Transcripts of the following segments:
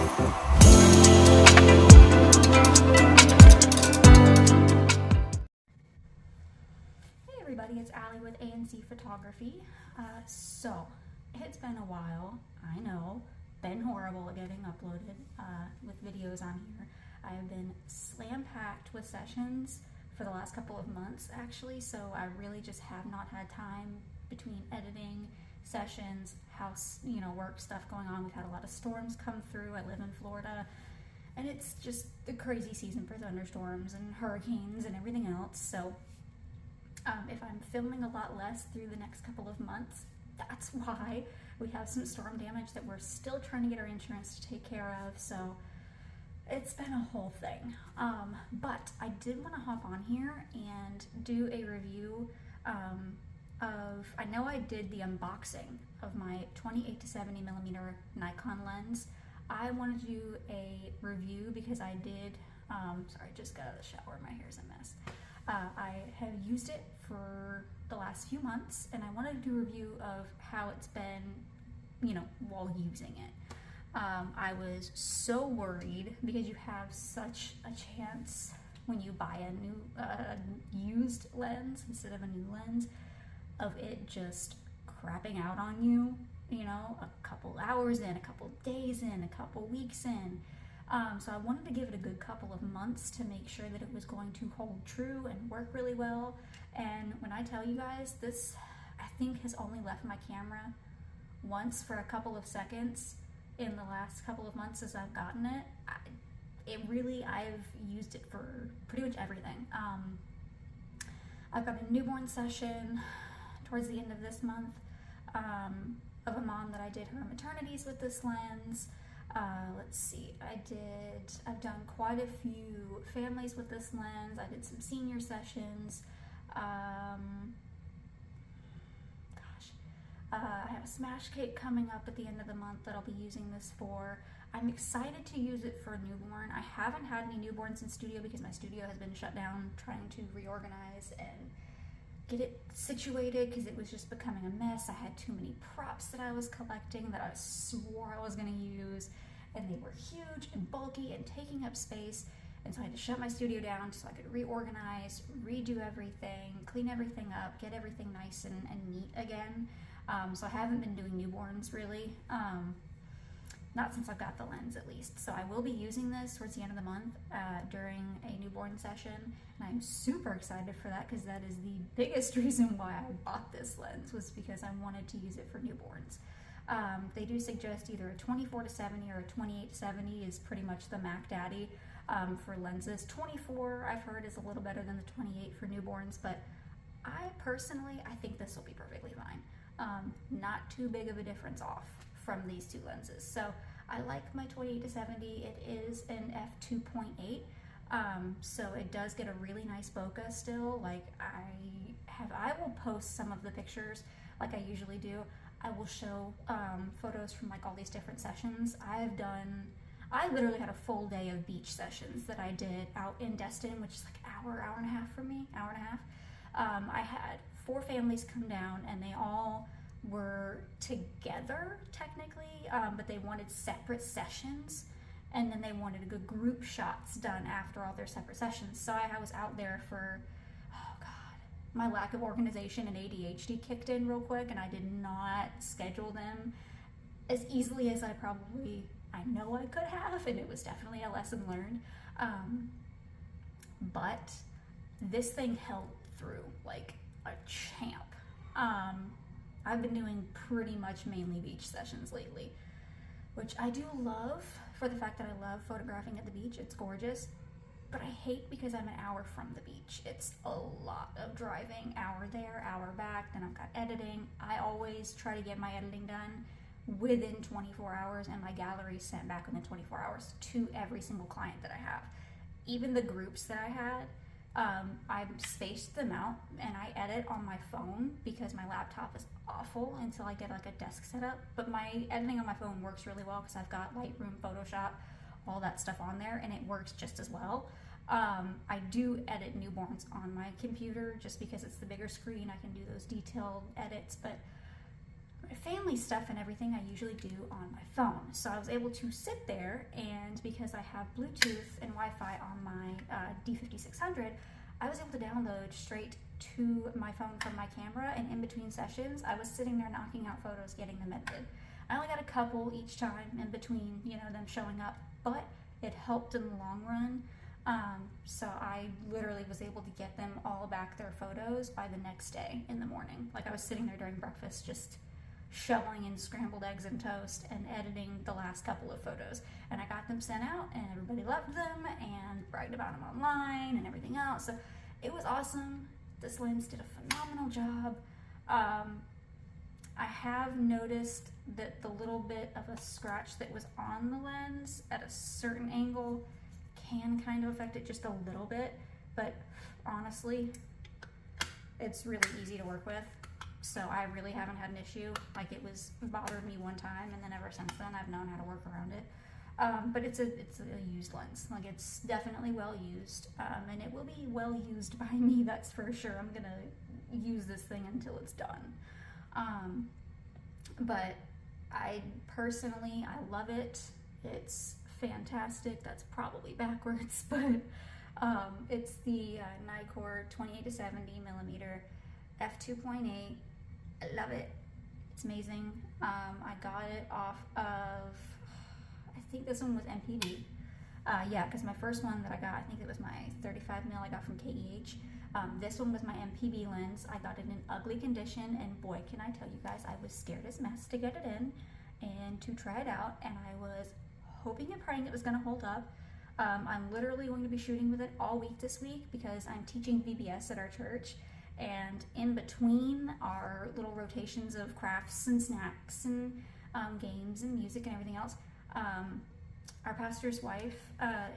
Hey everybody, it's Allie with ANC Photography. So, it's been a while, I know, been horrible at getting uploaded with videos on here. I've been slam-packed with sessions for the last couple of months actually, so I really just have not had time between editing, sessions, house, work stuff going on. We've had a lot of storms come through. I live in Florida, and it's just the crazy season for thunderstorms and hurricanes and everything else, so if I'm filming a lot less through the next couple of months, that's why. We have some storm damage that we're still trying to get our insurance to take care of, so it's been a whole thing. But I did want to hop on here and do a review I know I did the unboxing of my 28 to 70 millimeter Nikon lens. I wanted to do a review because I did, sorry, just got out of the shower, my hair's a mess. I have used it for the last few months, and I wanted to do a review of how it's been, while using it. I was so worried because you have such a chance when you buy a new used lens instead of a new lens of it just crapping out on you, a couple hours in, a couple days in, a couple weeks in. So I wanted to give it a good couple of months to make sure that it was going to hold true and work really well. And when I tell you guys, this I think has only left my camera once for a couple of seconds in the last couple of months as I've gotten it. I've used it for pretty much everything. I've got a newborn session towards the end of this month of a mom that I did her maternities with this lens. Let's see, I've done quite a few families with this lens. I did some senior sessions. I have a smash cake coming up at the end of the month that I'll be using this for. I'm excited to use it for a newborn. I haven't had any newborns in studio because my studio has been shut down trying to reorganize and get it situated because it was just becoming a mess. I had too many props that I was collecting that I swore I was going to use, and they were huge and bulky and taking up space, and so I had to shut my studio down so I could reorganize, redo everything, clean everything up, get everything nice and neat again. So I haven't been doing newborns really, not since I've got the lens at least. So I will be using this towards the end of the month during a newborn session, and I'm super excited for that because that is the biggest reason why I bought this lens, was because I wanted to use it for newborns. They do suggest either a 24 to 70 or a 28 to 70 is pretty much the Mac Daddy for lenses. 24 I've heard is a little better than the 28 for newborns, but I personally, I think this will be perfectly fine. Not too big of a difference off from these two lenses. So I like my 28 to 70. It is an f2.8, so it does get a really nice bokeh still. Like I will post some of the pictures like I usually do. I will show photos from like all these different sessions. I literally had a full day of beach sessions that I did out in Destin, which is like hour and a half for me, hour and a half. I had 4 families come down, and they all were together technically, but they wanted separate sessions, and then they wanted a good group shots done after all their separate sessions. So I was out there for, oh God, my lack of organization and ADHD kicked in real quick, and I did not schedule them as easily as I know I could have, and it was definitely a lesson learned. But this thing held through like a champ. I've been doing pretty much mainly beach sessions lately, which I do love for the fact that I love photographing at the beach. It's gorgeous, but I hate because I'm an hour from the beach. It's a lot of driving, hour there, hour back, then I've got editing. I always try to get my editing done within 24 hours and my gallery sent back within 24 hours to every single client that I have. Even the groups that I had, I've spaced them out and I edit on my phone because my laptop is awful until I get like a desk set up. But my editing on my phone works really well because I've got Lightroom, Photoshop, all that stuff on there, and it works just as well. I do edit newborns on my computer just because it's the bigger screen. I can do those detailed edits, but family stuff and everything I usually do on my phone. So I was able to sit there, and because I have Bluetooth and Wi-Fi on my D5600, I was able to download straight to my phone from my camera, and in between sessions, I was sitting there knocking out photos, getting them edited. I only got a couple each time in between, you know, them showing up, but it helped in the long run. So I literally was able to get them all back their photos by the next day in the morning. Like, I was sitting there during breakfast just shoveling in scrambled eggs and toast and editing the last couple of photos, and I got them sent out, and everybody loved them and bragged about them online and everything else. So it was awesome. This lens did a phenomenal job. I have noticed that the little bit of a scratch that was on the lens at a certain angle can kind of affect it just a little bit, but honestly, it's really easy to work with. So I really haven't had an issue. Like, it bothered me one time, and then ever since then I've known how to work around it. But it's a used lens. Like, it's definitely well used, and it will be well used by me, that's for sure. I'm gonna use this thing until it's done. But I personally, I love it. It's fantastic. That's probably backwards, but it's the Nikkor 28-70mm f2.8. I love it. It's amazing. I got it off of, I think this one was MPB. Yeah, because my first one that I got, I think it was my 35mm I got from KEH. This one was my MPB lens. I got it in ugly condition, and boy, can I tell you guys, I was scared as mess to get it in and to try it out, and I was hoping and praying it was going to hold up. I'm literally going to be shooting with it all week this week because I'm teaching VBS at our church, and in between our little rotations of crafts and snacks and games and music and everything else, our pastor's wife,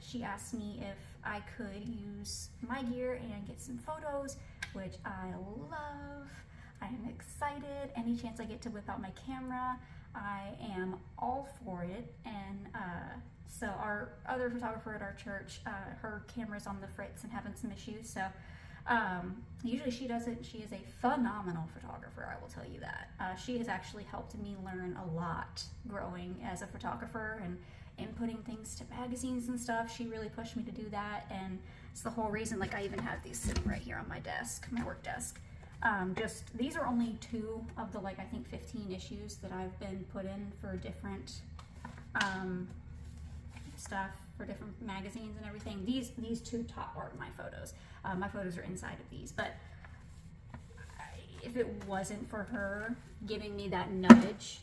she asked me if I could use my gear and get some photos, which I love. I am excited. Any chance I get to whip out my camera, I am all for it. And so our other photographer at our church, her camera's on the fritz and having some issues, so usually she does it. She is a phenomenal photographer, I will tell you that. She has actually helped me learn a lot growing as a photographer and inputting things to magazines and stuff. She really pushed me to do that, and it's the whole reason, like, I even have these sitting right here on my desk, my work desk. Just, these are only 2 of the, like, I think 15 issues that I've been put in for different stuff, for different magazines and everything. These 2 top are my photos. My photos are inside of these, but if it wasn't for her giving me that nudge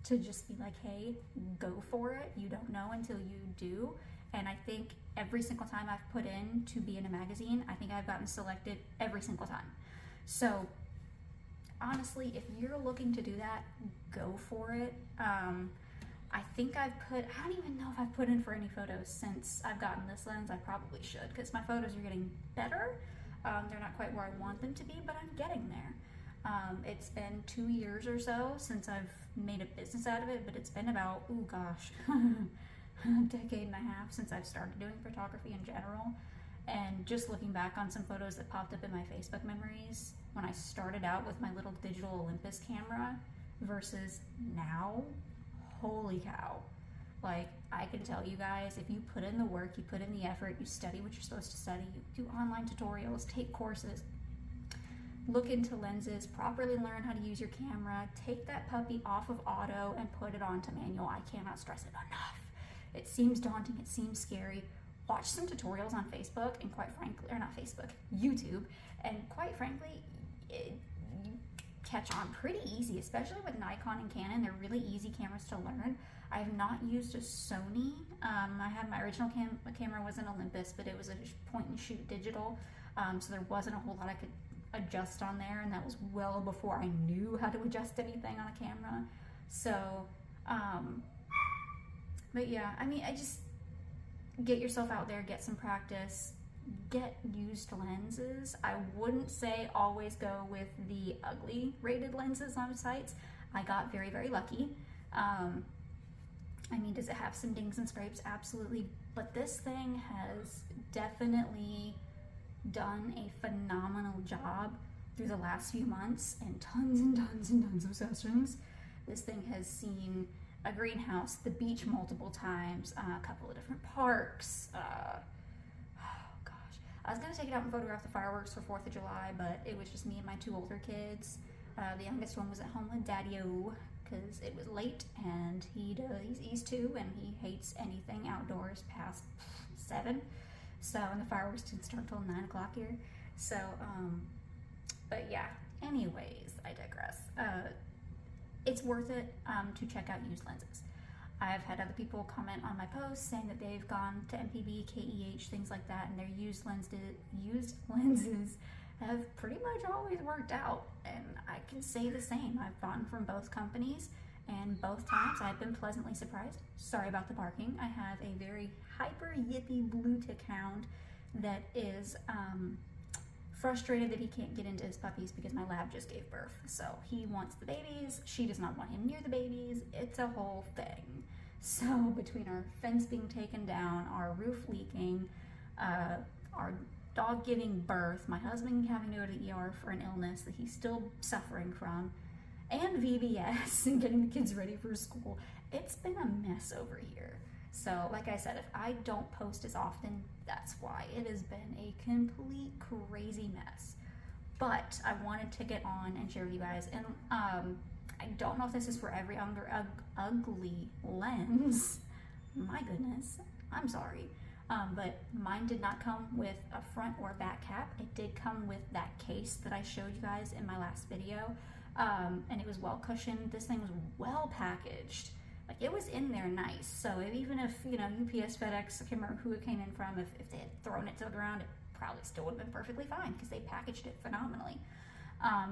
to just be like, hey, go for it, you don't know until you do. And I think every single time I've put in to be in a magazine, I think I've gotten selected every single time. So honestly, if you're looking to do that, go for it. I think I don't even know if I've put in for any photos since I've gotten this lens. I probably should, because my photos are getting better. They're not quite where I want them to be, but I'm getting there. It's been 2 years or so since I've made a business out of it, but it's been about, oh gosh, a decade and a half since I've started doing photography in general. And just looking back on some photos that popped up in my Facebook memories when I started out with my little digital Olympus camera versus now, holy cow. Like, I can tell you guys, if you put in the work, you put in the effort, you study what you're supposed to study, you do online tutorials, take courses, look into lenses, properly learn how to use your camera, take that puppy off of auto and put it onto manual. I cannot stress it enough. It seems daunting, it seems scary. Watch some tutorials on Facebook and quite frankly, or not Facebook, YouTube, and quite frankly, you catch on pretty easy, especially with Nikon and Canon. They're really easy cameras to learn. I have not used a Sony. I had my original camera was an Olympus, but it was a point and shoot digital, so there wasn't a whole lot I could adjust on there, and that was well before I knew how to adjust anything on a camera. So but yeah, I mean, I just get yourself out there, get some practice, get used lenses. I wouldn't say always go with the ugly rated lenses on sites. I got very, very lucky. I mean, does it have some dings and scrapes? Absolutely. But this thing has definitely done a phenomenal job through the last few months and tons and tons and tons of sessions. This thing has seen a greenhouse, the beach multiple times, a couple of different parks. Oh gosh, I was gonna take it out and photograph the fireworks for 4th of July, but it was just me and my 2 older kids. The youngest one was at home with Daddy-O because it was late, and he's 2 and he hates anything outdoors past 7. So, and the fireworks didn't start until 9 o'clock here. So, but yeah, anyways, I digress. It's worth it to check out used lenses. I've had other people comment on my posts saying that they've gone to MPB, KEH, things like that, and their used lenses have pretty much always worked out. And I can say the same. I've bought from both companies, and both times I've been pleasantly surprised. Sorry about the barking. I have a very hyper yippy blue tick hound that is frustrated that he can't get into his puppies because my lab just gave birth. So he wants the babies, she does not want him near the babies. It's a whole thing. So between our fence being taken down, our roof leaking, our dog giving birth, my husband having to go to the ER for an illness that he's still suffering from, and VBS and getting the kids ready for school, it's been a mess over here. So like I said, if I don't post as often, that's why. It has been a complete crazy mess. But I wanted to get on and share with you guys. And I don't know if this is for every ugly lens. My goodness, I'm sorry. But mine did not come with a front or back cap. It did come with that case that I showed you guys in my last video. And it was well cushioned. This thing was well packaged. Like, it was in there nice. So even if, you know, UPS, FedEx, I can't remember who it came in from, if they had thrown it to the ground, it probably still would have been perfectly fine because they packaged it phenomenally.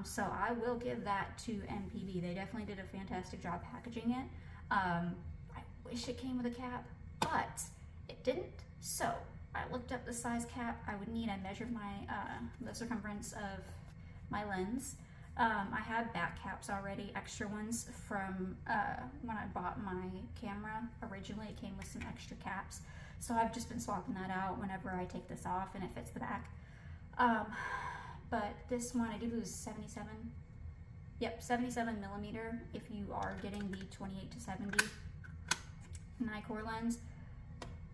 So I will give that to MPB. They definitely did a fantastic job packaging it. I wish it came with a cap, but it didn't. So I looked up the size cap I would need. I measured my the circumference of my lens. I had back caps already, extra ones from when I bought my camera. Originally it came with some extra caps, so I've just been swapping that out whenever I take this off and it fits the back. But this one, I did was 77. Yep, 77 millimeter if you are getting the 28 to 70 Nikkor lens.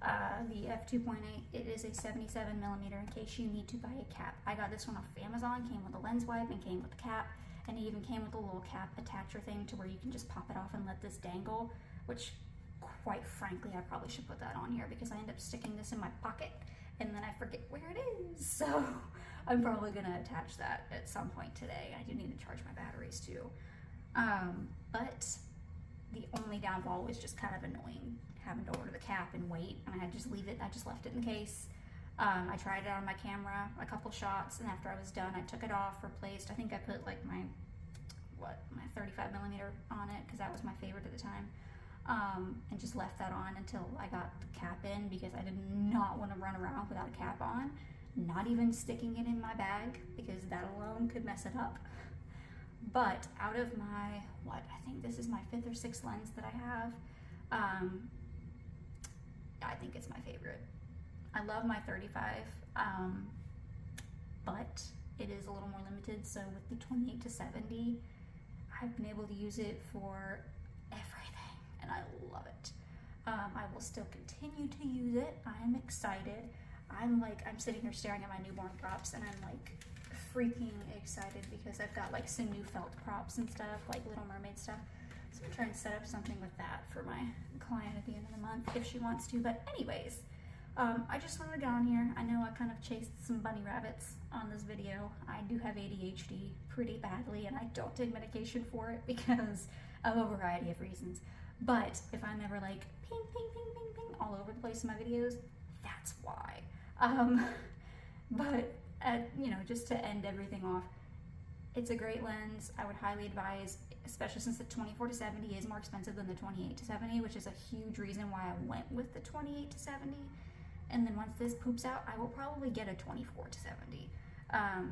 The f2.8, it is a 77 millimeter in case you need to buy a cap. I got this one off of Amazon, came with a lens wipe and came with the cap, and it even came with a little cap attacher thing to where you can just pop it off and let this dangle, which quite frankly I probably should put that on here because I end up sticking this in my pocket and then I forget where it is. So I'm probably gonna attach that at some point today. I do need to charge my batteries too. But the only downfall was just kind of annoying, having to order the cap and wait, and I just leave it. I just left it in the case. I tried it on my camera, a couple shots, and after I was done, I took it off, replaced. I think I put like my 35 millimeter on it because that was my favorite at the time, and just left that on until I got the cap in because I did not want to run around without a cap on, not even sticking it in my bag because that alone could mess it up. But out of my, I think this is my 5th or 6th lens that I have, I think it's my favorite. I love my 35, but it is a little more limited. So with the 28 to 70, I've been able to use it for everything, and I love it. I will still continue to use it. I am excited. I'm sitting here staring at my newborn props, and I'm like freaking excited because I've got like some new felt props and stuff, like Little Mermaid stuff. So I'm trying to set up something with that for my client at the end of the month if she wants to. But anyways, I just wanted to get on here. I know I kind of chased some bunny rabbits on this video. I do have ADHD pretty badly, and I don't take medication for it because of a variety of reasons. But if I'm ever like ping, ping, ping, ping, ping all over the place in my videos, that's why. But you know, just to end everything off, it's a great lens. I would highly advise, especially since the 24 to 70 is more expensive than the 28 to 70, which is a huge reason why I went with the 28 to 70. And then once this poops out, I will probably get a 24 to 70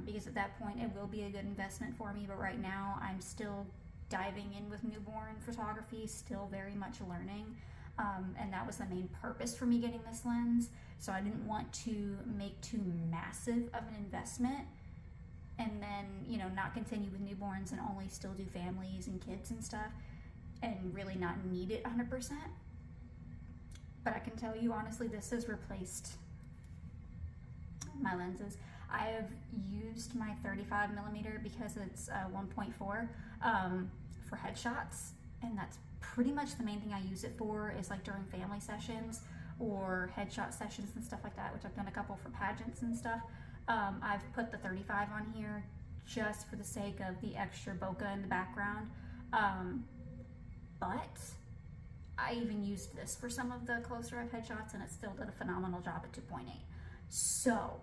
because at that point it will be a good investment for me. But right now I'm still diving in with newborn photography, still very much learning. And that was the main purpose for me getting this lens. So I didn't want to make too massive of an investment and then, you know, not continue with newborns and only still do families and kids and stuff. and really not need it 100%. But I can tell you honestly, this has replaced my lenses. I have used my 35mm because it's 1.4 for headshots, and that's pretty much the main thing I use it for, is like during family sessions or headshot sessions and stuff like that, which I've done a couple for pageants and stuff. I've put the 35 on here just for the sake of the extra bokeh in the background. But I even used this for some of the closer up headshots, and it still did a phenomenal job at 2.8. So,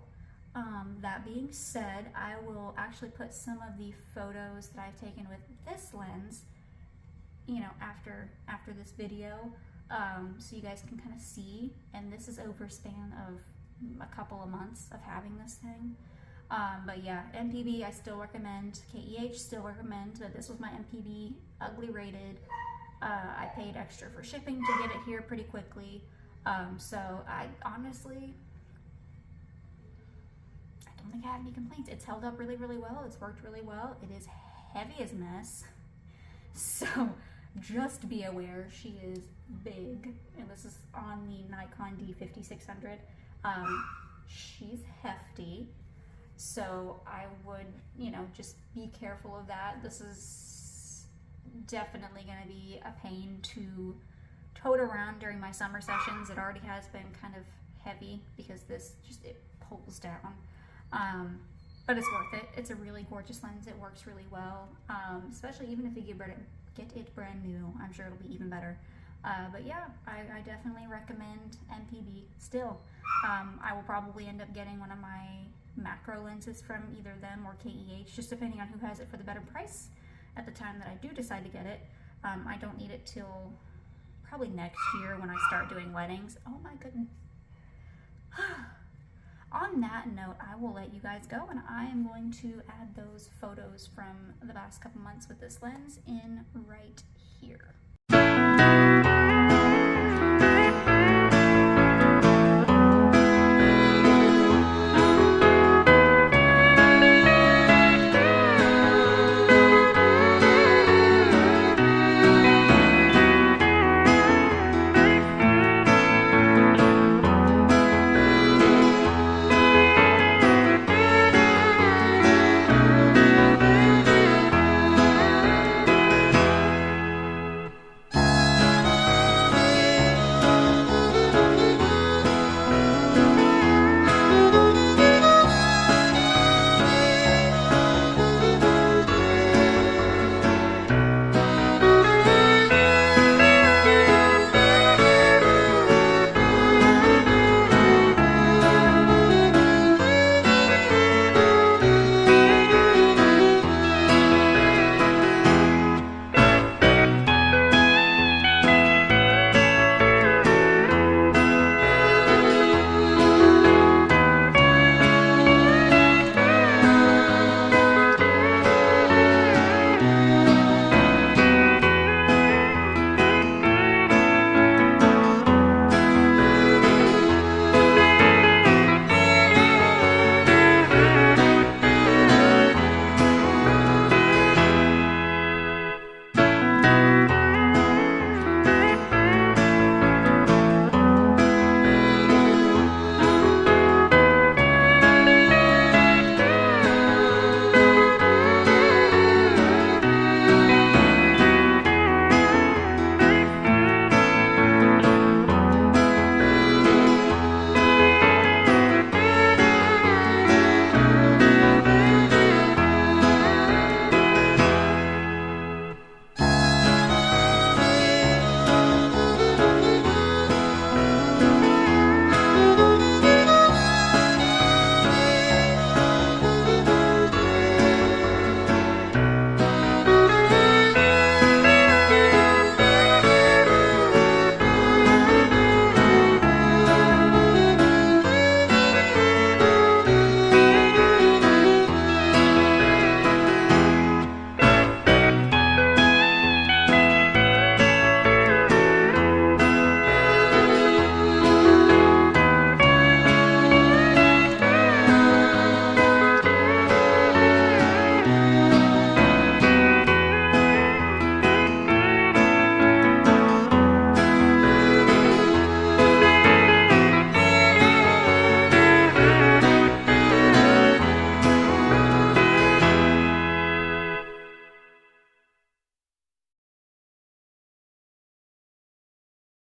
that being said, I will actually put some of the photos that I've taken with this lens, you know, after this video, so you guys can kind of see. And this is over a span of a couple of months of having this thing. But yeah, MPB I still recommend. KEH still recommend. This was my MPB ugly rated. I paid extra for shipping to get it here pretty quickly. So I honestly, I don't think I have any complaints. It's held up really, really well. It's worked really well. It is heavy as mess. So just be aware, she is big. And this is on the Nikon D5600. She's hefty. So I would, you know, just be careful of that. This is definitely going to be a pain to tote around during my summer sessions. It already has been kind of heavy because this just, it pulls down. But it's worth it. It's a really gorgeous lens. It works really well, especially even if you get it brand new. I'm sure it'll be even better. But yeah, I definitely recommend MPB still. I will probably end up getting one of my macro lenses from either them or KEH, just depending on who has it for the better price at the time that I do decide to get it. I don't need it till probably next year when I start doing weddings. Oh my goodness. On that note, I will let you guys go, and I am going to add those photos from the past couple months with this lens in right here.